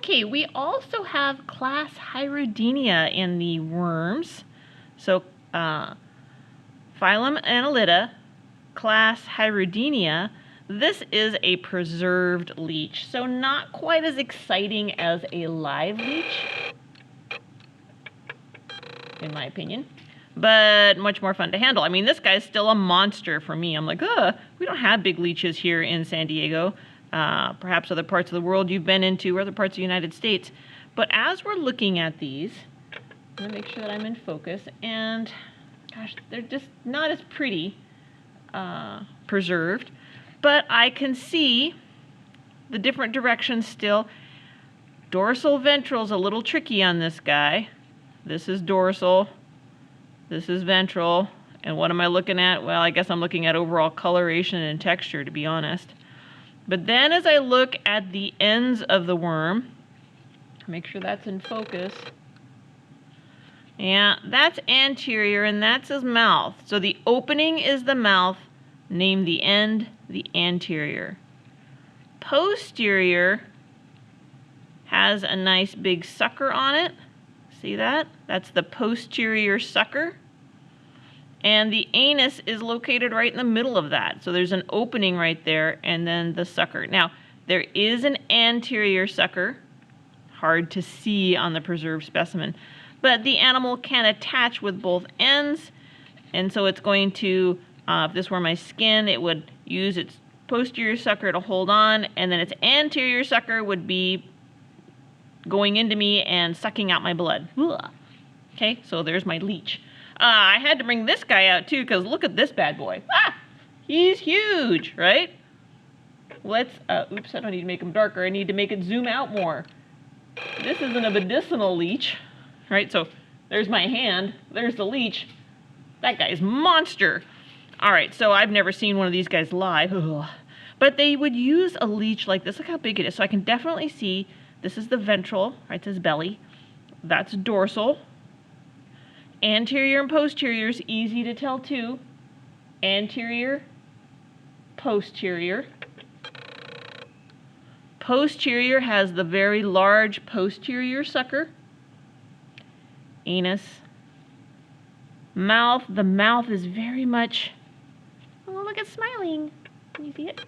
Okay, we also have class Hyrodinia in the worms. So, phylum Annelida, class Hyrodinia. This is a preserved leech, so not quite as exciting as a live leech, in my opinion, but much more fun to handle. I mean, this guy's still a monster for me. I'm like, we don't have big leeches here in San Diego. Perhaps other parts of the world you've been into, or other parts of the United States. But as we're looking at these, I'm going to make sure that I'm in focus, and gosh, they're just not as pretty preserved. But I can see the different directions still. Dorsal ventral's a little tricky on this guy. This is dorsal. This is ventral. And what am I looking at? Well, I guess I'm looking at overall coloration and texture, to be honest. But then as I look at the ends of the worm, make sure that's in focus. Yeah, that's anterior, and that's his mouth. So the opening is the mouth. Name the end the anterior. Posterior has a nice big sucker on it. See that? That's the posterior sucker. And the anus is located right in the middle of that. So there's an opening right there, and then the sucker. Now, there is an anterior sucker. Hard to see on the preserved specimen. But the animal can attach with both ends. And so it's going to, if this were my skin, it would use its posterior sucker to hold on. And then its anterior sucker would be going into me and sucking out my blood. Ugh. Okay, so there's my leech. I had to bring this guy out too, because look at this bad boy. Ah! He's huge, right? Let's, oops, I don't need to make him darker. I need to make it zoom out more. This isn't a medicinal leech, right? So there's my hand, there's the leech. That guy's monster. All right, so I've never seen one of these guys live. Ugh. But they would use a leech like this. Look how big it is. So I can definitely see this is the ventral, right? This is belly. That's dorsal. Anterior and posterior is easy to tell too. Anterior, posterior. Posterior has the very large posterior sucker. Anus. Mouth. The mouth is very much, oh, look, it's smiling. Can you see it?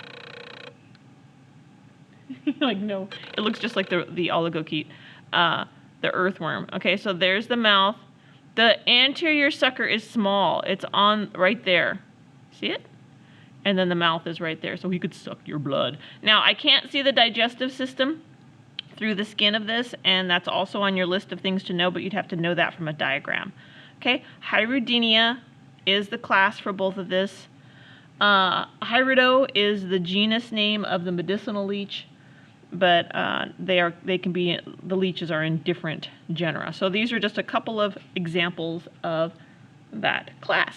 Like, no. It looks just like the oligochaete, the earthworm. Okay, so there's the mouth. The anterior sucker is small. It's on right there. See it? And then the mouth is right there, so he could suck your blood. Now, I can't see the digestive system through the skin of this, and that's also on your list of things to know, but you'd have to know that from a diagram. Okay, Hyrodinia is the class for both of this. Hyrido is the genus name of the medicinal leech, but the leeches are in different genera. So these are just a couple of examples of that class.